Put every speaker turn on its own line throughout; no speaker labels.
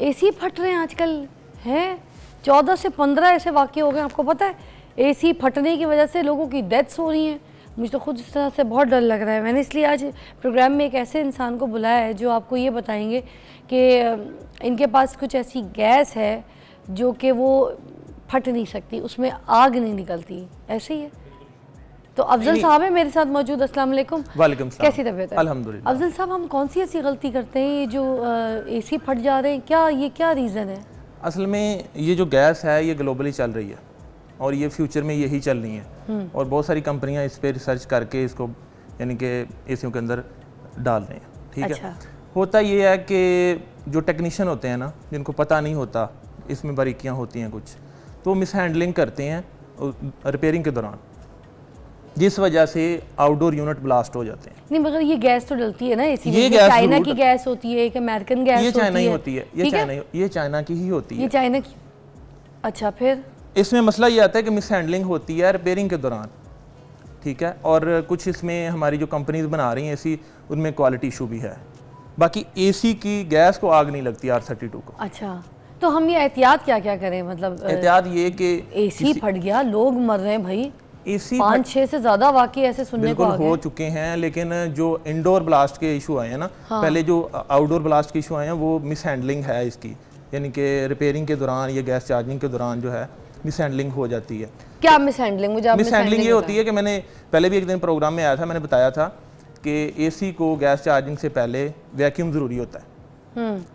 AC फट रहे हैं आजकल हैं। 14 से 15 ऐसे वाक़े हो गए, आपको पता है। एसी फटने की वजह से लोगों की डेथ्स हो रही हैं। मुझे तो खुद इस तरह से बहुत डर लग रहा है। मैंने इसलिए आज प्रोग्राम में एक ऐसे इंसान को बुलाया है जो आपको ये बताएंगे कि इनके पास कुछ ऐसी गैस है जो कि वो फट नहीं सकती, उसमें आग नहीं निकलती। ऐसे ही है। तो अफजल साहब है मेरे साथ मौजूद। अस्सलाम वालेकुम।
वालेकुम सलाम।
कैसी तबीयत है?
अल्हम्दुलिल्लाह।
अफजल साहब, हम कौन सी ऐसी गलती करते हैं जो एसी फट जा रहे हैं? क्या रीज़न है?
असल में ये जो गैस है ये ग्लोबली चल रही है और ये फ्यूचर में यही चलनी है और बहुत सारी कंपनियां इस पर रिसर्च करके इसको यानी कि एसियों के अंदर डाल रहे हैं। ठीक
अच्छा।
है। होता ये है कि जो टेक्नीशियन होते हैं ना, जिनको पता नहीं होता इसमें बारीकियां होती हैं कुछ, तो मिस हैंडलिंग करते हैं रिपेयरिंग के दौरान, जिस वजह से आउटडोर यूनिट ब्लास्ट हो जाते हैं।
नहीं, मगर ये गैस तो डलती है ना एसी में।
ये गैस
चाइना की गैस होती है, एक अमेरिकन गैस होती है।
ये चाइना ही होती है, ये चाइना की ही होती है।
ये चाइना की। अच्छा, फिर
इसमें मसला ये आता है कि मिस हैंडलिंग होती है रिपेयरिंग के दौरान। ठीक है। और कुछ इसमें हमारी जो कंपनीज बना रही हैं एसी, उनमें क्वालिटी इशू भी है। बाकी एसी की गैस को आग नहीं लगती R32 को।
अच्छा, तो हम ये एहतियात क्या क्या करें? मतलब
एहतियात ये कि
एसी फट गया, लोग मर रहे हैं भाई।
एसी
5-6 से ज्यादा वाकई ऐसे सुनने को आ गए
हो चुके हैं, लेकिन जो इंडोर ब्लास्ट के इशू आए हैं ना,
हाँ।
पहले जो आउटडोर ब्लास्ट के इशू आए हैं वो मिस हैंडलिंग है इसकी, यानी कि रिपेयरिंग के दौरान या गैस चार्जिंग के दौरान जो है मिस हैंडलिंग हो जाती है।
क्या मिस हैंडलिंग? मुझे
मिस हैंडलिंग ये होती है कि मैंने पहले भी एक दिन प्रोग्राम में आया था, मैंने बताया था कि एसी को गैस चार्जिंग से पहले वैक्यूम जरूरी होता है।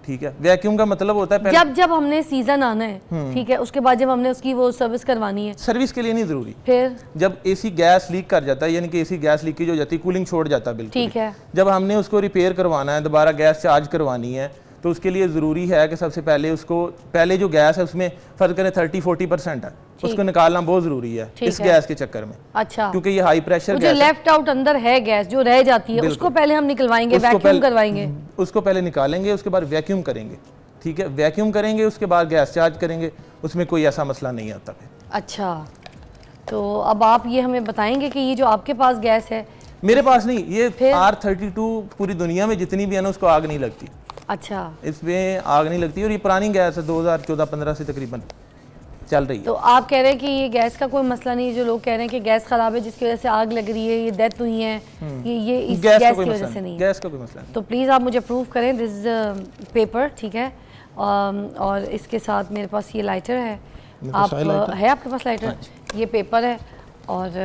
ठीक है। वैक्यूम का मतलब होता है
जब हमने सीजन आना है, ठीक है, उसके बाद जब हमने उसकी वो सर्विस करवानी है।
सर्विस के लिए नहीं जरूरी।
फिर
जब एसी गैस लीक कर जाता है, यानी कि एसी गैस लीकेज हो जाती है, कूलिंग छोड़ जाता है बिल्कुल।
ठीक है।
जब हमने उसको रिपेयर करवाना है, दोबारा गैस चार्ज करवानी है, तो उसके लिए ज़रूरी है कि सबसे पहले उसको, पहले जो गैस है उसमें फर्ज करें 30-40% है, उसको निकालना बहुत ज़रूरी है इस गैस के चक्कर में।
अच्छा।
क्योंकि ये हाई प्रेशर
जो लेफ्ट आउट अंदर है गैस जो रह जाती है, उसको पहले हम निकलवाएंगे, वैक्यूम करवाएंगे।
उसको पहले निकालेंगे, उसके बाद वैक्यूम करेंगे। ठीक है। वैक्यूम करेंगे, उसके बाद गैस चार्ज करेंगे, उसमें कोई ऐसा मसला नहीं आता फिर।
अच्छा, तो अब आप ये हमें बताएंगे कि ये जो आपके पास गैस है,
मेरे पास नहीं, ये R32 पूरी दुनिया में जितनी भी है ना, उसको आग नहीं लगती।
अच्छा,
इसमें आग नहीं लगती और ये पुरानी गैस है, 2014-15 से तकरीबन चल रही है।
तो आप कह रहे हैं कि ये गैस का कोई मसला नहीं है। जो लोग कह रहे हैं कि गैस खराब है जिसकी वजह से आग लग रही है, ये डेथ हुई है, ये इस गैस की वजह से नहीं।
गैस का कोई मसला नहीं।
तो प्लीज़ आप मुझे प्रूव करें दिस पेपर। ठीक है। और इसके साथ मेरे पास ये लाइटर है। आप है आपके पास लाइटर? ये पेपर है। और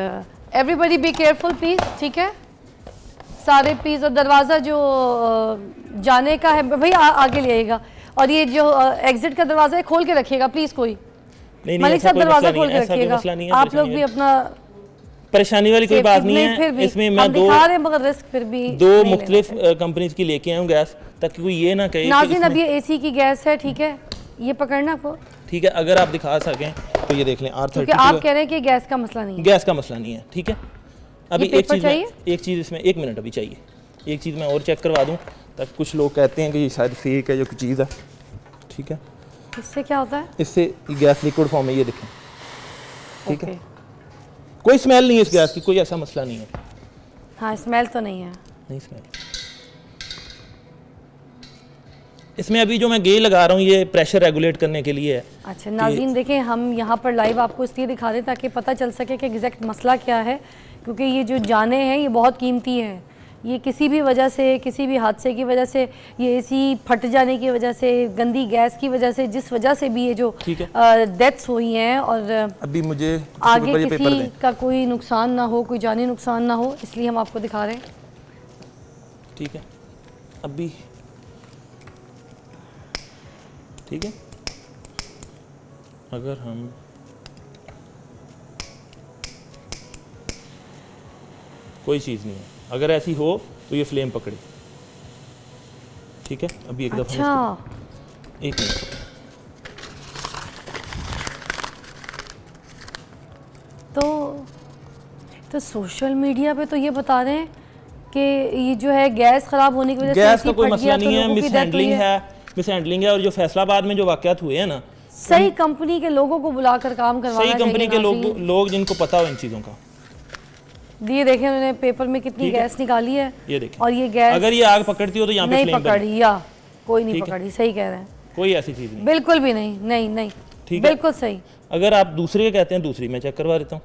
एवरीबडी बी केयरफुल प्लीज़। ठीक है, सारे प्लीज़। और दरवाज़ा जो जाने का है भाई आगे ले आइएगा। और ये जो एग्जिट का दरवाज़ा है खोल के रखिएगा प्लीज़। कोई मलिक साहब दरवाज़ा खोल के रखिएगा। आप लोग भी अपना,
परेशानी वाली कोई बात नहीं है। इसमें मैं
दिखा रहे मगर रिस्क फिर भी
दो मुख्तलिफ कंपनीज की लेके आया हूँ गैस, ताकि कोई ये ना कहे।
नाज़रीन, अब ये एसी की गैस है। ठीक है, ये पकड़ना आपको।
ठीक है, अगर आप दिखा सकें तो ये देख लें R32।
आप कह रहे हैं कि गैस का मसला नहीं है।
गैस का मसला नहीं है। ठीक है। अभी एक चीज़ इसमें 1 मिनट अभी चाहिए। एक चीज़ मैं और चेक करवा दूँ, ताकि कुछ लोग कहते हैं कि ये शायद फेक है या कुछ चीज़ है। ठीक है।
इससे क्या होता है?
इससे गैस लिक्विड फॉर्म में, ये देखें। ठीक है।
कोई स्मेल नहीं है इस गैस की, कोई ऐसा मसला नहीं है।
हाँ, स्मेल तो नहीं है।
नहीं स्मेल। इसमें अभी जो मैं गे लगा रहा हूँ ये प्रेशर रेगुलेट करने के लिए है।
अच्छा नाज़रीन, देखें हम यहाँ पर लाइव आपको इसलिए दिखा दें ताकि पता चल सके कि एग्जैक्ट मसला क्या है, क्योंकि ये जो जाने हैं ये बहुत कीमती हैं। ये किसी भी वजह से, किसी भी हादसे की वजह से, ये एसी फट जाने की वजह से, गंदी गैस की वजह से, जिस वजह से भी ये जो डेथ्स हुई हैं, और
अभी मुझे
आगे किसी का कोई नुकसान ना हो, कोई जानी नुकसान ना हो, इसलिए हम आपको दिखा रहे हैं।
ठीक है। अभी ठीक है, अगर हम कोई चीज़ नहीं है, अगर ऐसी हो तो ये फ्लेम पकड़े। ठीक है। अभी एक दफ़ा एक मिनट।
तो सोशल मीडिया पे तो ये बता रहे हैं कि ये जो है गैस खराब होने की वजह से
गैस का कोई मसला नहीं है, मिस हैंडलिंग है। और जो फैसलाबाद में जो वाकयात हुए हैं ना,
सही कंपनी के लोगों को बुलाकर काम करवाना चाहिए।
सही कंपनी के लोग जिनको पता हो इन चीज़ों का।
ये देखें उन्होंने पेपर में कितनी गैस निकाली है,
ये देखें।
और ये गैस
अगर ये आग पकड़ती हो तो यहाँ पे
नहीं पकड़ी, या कोई नहीं पकड़ी। सही कह रहे हैं।
कोई ऐसी चीज़ नहीं,
बिल्कुल भी नहीं, नहीं नहीं,
ठीक है,
बिल्कुल सही।
अगर आप दूसरे के कहते हैं, दूसरी मैं चेक करवा देता हूँ।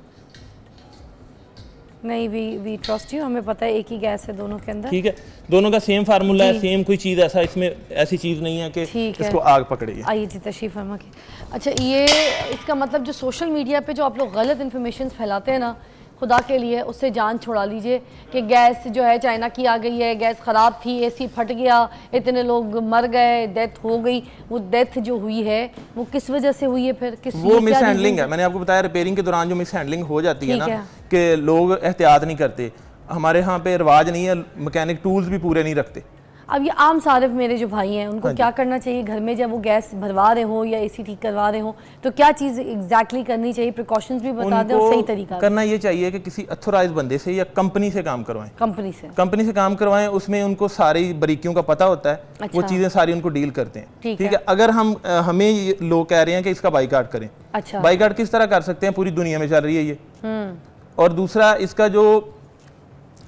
नहीं, वी ट्रस्ट यू, हमें पता है एक ही गैस है दोनों के अंदर,
ठीक है, दोनों का सेम फार्मूला है, सेम कोई चीज़ ऐसा इसमें ऐसी चीज़ नहीं है कि इसको आग पकड़ेगी।
आइए जी तशरीफ फरमा के। अच्छा, ये इसका मतलब जो सोशल मीडिया पे जो आप लोग गलत इन्फॉर्मेशन फैलाते हैं ना, खुदा के लिए उससे जान छुड़ा लीजिए कि गैस जो है चाइना की आ गई है, गैस ख़राब थी, एसी फट गया, इतने लोग मर गए, डेथ हो गई। वो डेथ जो हुई है वो किस वजह से हुई है? फिर किस
वो मिस हैंडलिंग है। मैंने आपको बताया रिपेयरिंग के दौरान जो मिस हैंडलिंग हो जाती है ना, कि लोग एहतियात नहीं करते। हमारे यहाँ पे रिवाज नहीं है, मैकेनिक टूल्स भी पूरे नहीं रखते।
अब ये आम सारिफ मेरे जो भाई हैं उनको क्या करना चाहिए घर में, जब वो गैस भरवा रहे हो या एसी ठीक करवा रहे हो, तो क्या चीज़ एग्जैक्टली करनी चाहिए? प्रिकॉशंस भी बता दें और सही तरीका
करना ये चाहिए कि किसी अथोराइज बंदे से या कंपनी से काम करवाएं। कंपनी से काम करवाएं, उसमें उनको सारी बारीकियों का पता होता है। अच्छा। वो चीज़ें सारी उनको डील करते हैं। ठीक है। अगर हमें लोग कह रहे हैं कि इसका बाइकाट करें, अच्छा, बाइकाट किस तरह कर सकते हैं? पूरी दुनिया में चल रही है ये। और दूसरा, इसका जो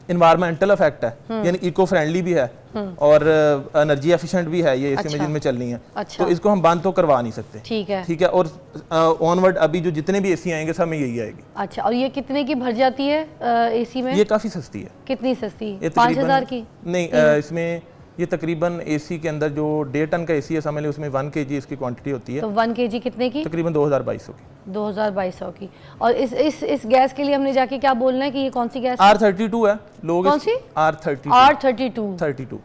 इन्वायरमेंटल इफेक्ट है, यानी इको फ्रेंडली भी है और एनर्जी एफिशिएंट भी है ये एसी में जिनमें चल रही है। अच्छा। तो इसको हम बंद तो करवा नहीं सकते। ठीक है, ठीक है। और ऑनवर्ड अभी जो जितने भी एसी आएंगे सब में यही आएगी। अच्छा, और ये कितने की भर जाती है एसी में? ये काफी सस्ती है। कितनी सस्ती? 5000 की? नहीं, इसमें ये तकरीबन एसी के अंदर जो 1.5 टन का एसी है समझ लें, उसमें 1 kg इसकी क्वांटिटी होती है। तो 1 kg कितने की? तकरीबन 2200 की। 2200 की। और इस गैस के लिए हमने जाके क्या बोलना है कि ये कौन सी गैस? R32 है। लोग कौन सी? R32।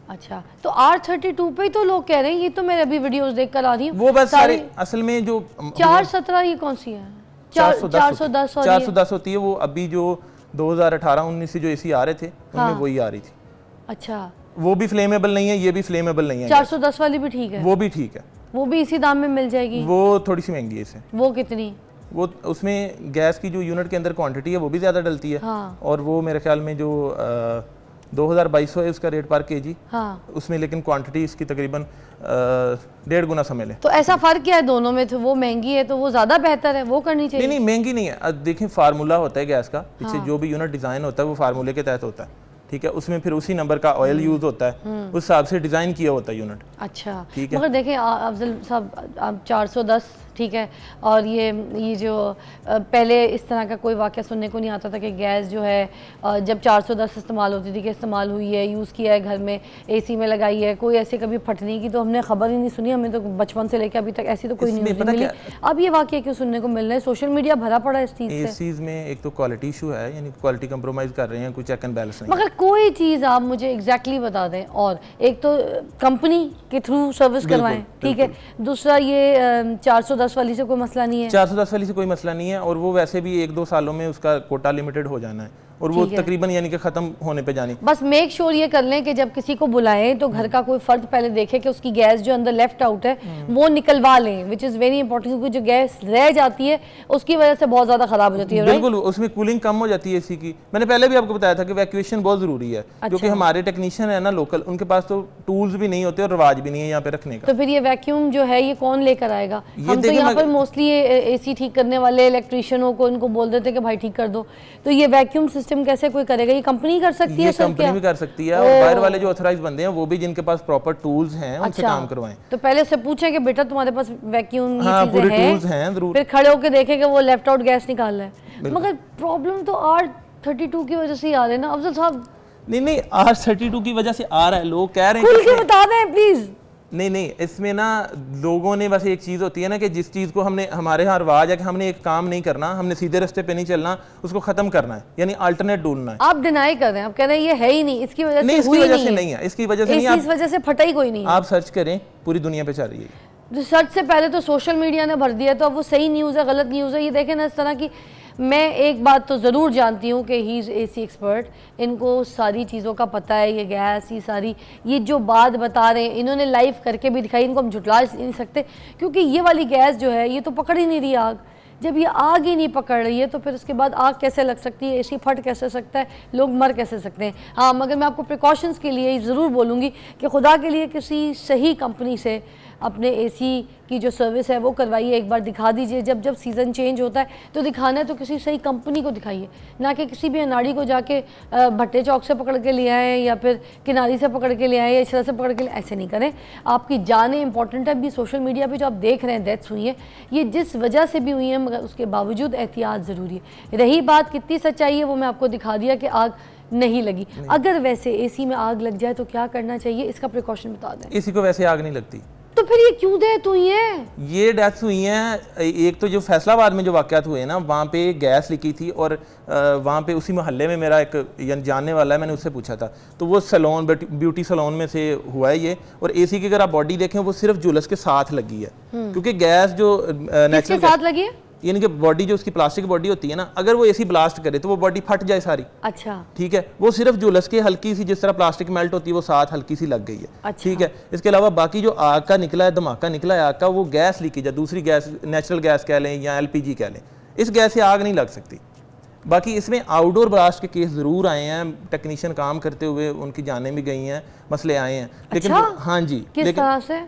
अच्छा, तो R32 पे तो लोग कह रहे हैं, ये तो मैं अभी वीडियोस देख कर आ रही हूँ वो बस सारे। असल में जो 417 ये कौन सी है? 410 होती है। वो अभी जो 2018-19 से जो एसी आ रहे थे उनमें वही आ रही थी। अच्छा, वो भी फ्लेमेबल नहीं है, ये भी फ्लेमेबल नहीं है। 410 वाली भी ठीक है? वो भी ठीक है। वो भी इसी दाम में मिल जाएगी? वो थोड़ी सी महंगी है इससे। वो कितनी? वो उसमें गैस की जो यूनिट के अंदर क्वांटिटी है वो भी ज़्यादा डलती है। हाँ। और वो मेरे ख्याल में जो 2200 है उसका रेट पर केजी। हाँ। उसमें लेकिन क्वांटिटी इसकी तकरीबन 1.5 गुना समझ लें। तो ऐसा फ़र्क क्या है दोनों में? तो वो महंगी है तो वो ज़्यादा बेहतर है, वो करनी चाहिए? नहीं, महंगी नहीं है। देखिए, फार्मूला होता है गैस का, पीछे जो भी यूनिट डिज़ाइन होता है वो फार्मूले के तहत होता है। ठीक है, उसमें फिर उसी नंबर का ऑयल यूज होता है, उस हिसाब से डिजाइन किया होता है यूनिट। अच्छा, ठीक है। मगर देखें अफजल साहब, 410 ठीक है, और ये जो पहले इस तरह का कोई वाक़या सुनने को नहीं आता था कि गैस जो है जब 410 इस्तेमाल होती थी कि इस्तेमाल हुई है, यूज़ किया है, घर में एसी में लगाई है, कोई ऐसे कभी फटने की तो हमने खबर ही नहीं सुनी। हमें तो बचपन से लेकर अभी तक ऐसी तो कोई न्यूज़ नहीं मिली। अब ये वाक़या क्यों सुनने को मिल रहा है? सोशल मीडिया भरा पड़ा है इस चीज़ से। इस चीज़ में एक तो क्वालिटी इशू है, यानी क्वालिटी कंप्रोमाइज़ कर रहे हैं, कोई चेक एंड बैलेंस नहीं। मगर कोई चीज़ आप मुझे एग्जैक्टली बता दें। और एक तो कंपनी के थ्रू सर्विस करवाएं, ठीक है। दूसरा, ये 410 वाली से कोई मसला नहीं है? 410 वाली से कोई मसला नहीं है, और वो वैसे भी 1-2 सालों में उसका कोटा लिमिटेड हो जाना है, और वो तकरीबन यानी कि खत्म होने पे जानी। बस मेक श्योर ये कर लें कि जब किसी को बुलाएं तो घर का कोई फर्द पहले देखे कि उसकी गैस जो अंदर लेफ्ट आउट है वो निकलवा लें, विच इज़ वेरी इंपॉर्टेंट, क्योंकि जो गैस रह जाती है उसकी वजह से बहुत ज़्यादा ख़राब हो जाती है। बिल्कुल, उसमें कूलिंग कम हो जाती है एसी की। मैंने पहले भी आपको बताया था कि वैक्यूएशन बहुत ज़रूरी है, क्योंकि हमारे टेक्नीशियन है ना लोकल, उनके पास तो टूल्स भी नहीं होते और रिवाज भी नहीं है यहाँ पे रखने का। तो फिर ये वैक्यूम जो है ये कौन लेकर आएगा? हम तो यहाँ पर मोस्टली एसी ठीक करने वाले इलेक्ट्रीशियनों को इनको बोल देते कि भाई ठीक कर दो, तो ये वैक्यूम सिस्टम कैसे कोई करेगा? ये कंपनी कर सकती है? कंपनी भी कर सकती है, और बाहर वाले जो ऑथराइज बंदे हैं वो भी जिनके पास प्रॉपर टूल्स हैं उनसे काम करवाएं। तो पहले से पूछें कि बेटा तुम्हारे पास वैक्यूम पूरे टूल्स हैं, फिर खड़े होकर देखें कि वो लेफ्ट आउट गैस निकाल रहा है। मगर प्रॉब्लम तो R32 की वजह से ही आ रहे हैं ना अफजल साहब? नहीं, R32 की वजह से आ रहा है, लोग कह रहे हैं। खुल के बता दें प्लीज। नहीं, इसमें ना लोगों ने बस एक चीज़ होती है ना कि जिस चीज़ को हमने, हमारे यहाँ रिवाज है कि हमने एक काम नहीं करना, हमने सीधे रास्ते पे नहीं चलना, उसको ख़त्म करना है, यानी अल्टरनेट ढूंढना है। आप डिनाई कर रहे हैं, आप कह रहे हैं ये है ही नहीं, इसकी वजह से नहीं, इसकी वजह से नहीं है, इसकी वजह से नहीं, इस वजह से फटा ही कोई नहीं। आप सर्च करें, पूरी दुनिया पे चल रही है। सर्च से पहले तो सोशल मीडिया ने भर दिया, तो अब वो सही न्यूज़ है गलत न्यूज़ है, ये देखें ना इस तरह की। मैं एक बात तो ज़रूर जानती हूँ कि ही इज़ एसी एक्सपर्ट, इनको सारी चीज़ों का पता है, ये गैस, ये सारी, ये जो बात बता रहे हैं इन्होंने लाइव करके भी दिखाई, इनको हम झुटला नहीं सकते, क्योंकि ये वाली गैस जो है ये तो पकड़ ही नहीं रही आग। जब ये आग ही नहीं पकड़ रही है तो फिर उसके बाद आग कैसे लग सकती है, एसी फट कैसे सकता है, लोग मर कैसे सकते हैं? हाँ, मगर मैं आपको प्रिकॉशंस के लिए ज़रूर बोलूँगी कि खुदा के लिए किसी सही कंपनी से
अपने एसी की जो सर्विस है वो करवाइए, एक बार दिखा दीजिए। जब जब सीज़न चेंज होता है तो दिखाना है तो किसी सही कंपनी को दिखाइए, ना कि किसी भी अनाड़ी को जाके भट्टे चौक से पकड़ के ले आए या फिर किनारी से पकड़ के ले आए या इस तरह से पकड़ के, ऐसे नहीं करें। आपकी जानें इंपॉर्टेंट है। अभी सोशल मीडिया पे जो आप देख रहे हैं डेथ्स हुई हैं, ये जिस वजह से भी हुई हैं, मगर उसके बावजूद एहतियात ज़रूरी है। रही बात कितनी सच्चाई है वो मैं आपको दिखा दिया कि आग नहीं लगी। अगर वैसे एसी में आग लग जाए तो क्या करना चाहिए, इसका प्रिकॉशन बता दें।
एसी को वैसे आग नहीं लगती,
तो फिर ये क्यों डेथ हुई है?
ये डेथ्स हुई हैं, एक तो जो फैसलाबाद में जो वाक़यात हुए ना, वहाँ पे गैस लीकी थी और वहाँ पे उसी मोहल्ले में मेरा एक जानने वाला है, मैंने उससे पूछा था, तो वो सैलून ब्यूटी सैलून में से हुआ है ये। और एसी की अगर आप बॉडी देखें वो सिर्फ जुलस के साथ लगी है, क्योंकि गैस जो नेचुरल
साथ लगी है,
यानी कि बॉडी जो उसकी प्लास्टिक बॉडी होती है ना, अगर वो एसी ब्लास्ट करे तो वो बॉडी फट जाए सारी।
अच्छा,
ठीक है, वो सिर्फ जुलस के हल्की सी, जिस तरह प्लास्टिक मेल्ट होती है वो साथ हल्की सी लग गई है।
अच्छा।
ठीक है, इसके अलावा बाकी जो आग का निकला है, धमाका निकला है आग का, वो गैस लीकेज है, दूसरी गैस, नेचुरल गैस कह लें या LPG कह लें, इस गैस से आग नहीं लग सकती। बाकी इसमें आउटडोर ब्लास्ट के केस ज़रूर आए हैं, टेक्नीशियन काम करते हुए उनकी जानें भी गई हैं, मसले आए हैं। लेकिन हाँ जी,
किस तरह से?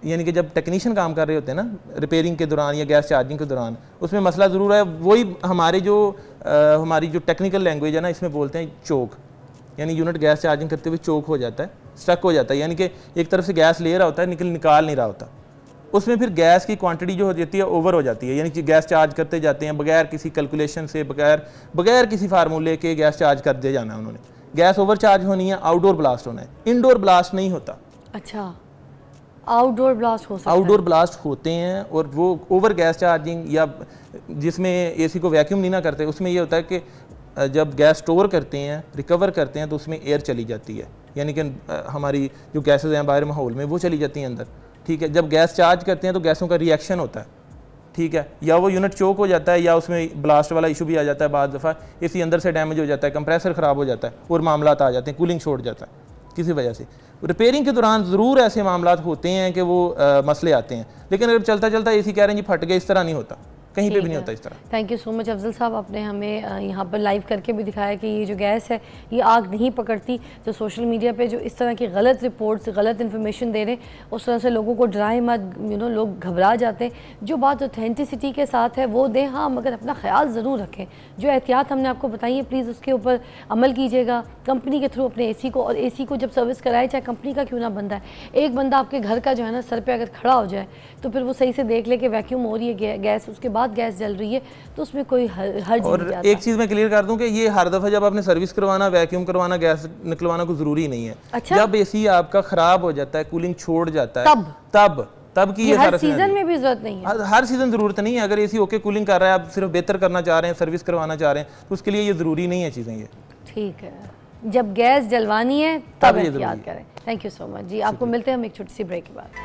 यानी कि जब टेक्नीशियन काम कर रहे होते हैं ना रिपेयरिंग के दौरान या गैस चार्जिंग के दौरान, उसमें मसला ज़रूर है। वही हमारे जो हमारी जो टेक्निकल लैंग्वेज है ना, इसमें बोलते हैं चोक, यानी यूनिट गैस चार्जिंग करते हुए चोक हो जाता है, स्टक हो जाता है, यानी कि एक तरफ से गैस ले रहा होता है लेकिन निकाल नहीं रहा होता। उसमें फिर गैस की क्वांटिटी जो हो जाती है ओवर हो जाती है, यानी कि गैस चार्ज करते जाते हैं बगैर किसी कैलकुलेशन से, बगैर किसी फार्मूले के गैस चार्ज कर दे जाना है उन्होंने। गैस ओवर चार्ज होनी है, आउटडोर ब्लास्ट होना है, इनडोर ब्लास्ट नहीं होता।
अच्छा, आउटडोर ब्लास्ट हो सकता है।
आउटडोर ब्लास्ट होते हैं, और वो ओवर गैस चार्जिंग या जिसमें एसी को वैक्यूम नहीं ना करते, उसमें ये होता है कि जब गैस स्टोर करते हैं, रिकवर करते हैं, तो उसमें एयर चली जाती है, यानी कि हमारी जो गैसेज हैं बाहर माहौल में वो चली जाती हैं अंदर। ठीक है, जब गैस चार्ज करते हैं तो गैसों का रिएक्शन होता है। ठीक है, या वो यूनिट चोक हो जाता है या उसमें ब्लास्ट वाला इशू भी आ जाता है, बाद दफ़ा एसी अंदर से डैमेज हो जाता है, कंप्रेसर ख़राब हो जाता है और मामला आ जाते हैं, कूलिंग छोड़ जाता है किसी वजह से। रिपेयरिंग के दौरान ज़रूर ऐसे मामला होते हैं कि वो मसले आते हैं, लेकिन अगर चलता चलता एसी कह रहे हैं जी फट गया, इस तरह नहीं होता, कहीं पे भी नहीं होता इस तरह।
Thank you so much Afzal साहब, आपने हमें यहाँ पर लाइव करके भी दिखाया कि ये जो गैस है ये आग नहीं पकड़ती। जो सोशल मीडिया पे जो इस तरह की गलत रिपोर्ट्स, गलत इन्फॉर्मेशन दे रहे हैं, उस तरह से लोगों को डराए मत, लोग घबरा जाते हैं। जो बात ऑथेंटिसिटी के साथ है वो दें, हाँ, मगर अपना ख्याल ज़रूर रखें। जो एहतियात हमने आपको बताई है प्लीज़ उसके ऊपर अमल कीजिएगा। कंपनी के थ्रू अपने एसी को, और एसी को जब सर्विस कराए, चाहे कंपनी का क्यों ना बंदा है, एक बंदा आपके घर का जो है ना सर पे अगर खड़ा हो जाए तो फिर वो सही से देख ले कि वैक्यूम हो रही है गैस, उसके बाद गैस जल रही है, तो उसमें कोई हर्ज
और
नहीं जाता।
एक चीज़ मैं क्लियर कर दूं कि ये हर दफ़ा जब आपने सर्विस करवाना, वैक्यूम करवाना, गैस निकलवाना कोई ज़रूरी नहीं है।
अच्छा?
जब एसी आपका ख़राब हो जाता है, कूलिंग छोड़ जाता है, तब की ये
हर सीजन में भी जरूरत नहीं है।
हर सीजन ज़रूरत नहीं है। अगर एसी ओके कूलिंग कर रहा है, आप सिर्फ बेहतर करना चाह रहे हैं, सर्विस करवाना चाह रहे हैं, तो उसके लिए ये ज़रूरी नहीं है चीज़ें। ये
ठीक है, जब गैस जलवानी है तब एहतियात करें। थैंक यू सो मच जी। आपको मिलते हैं हम एक छोटी सी ब्रेक के बाद।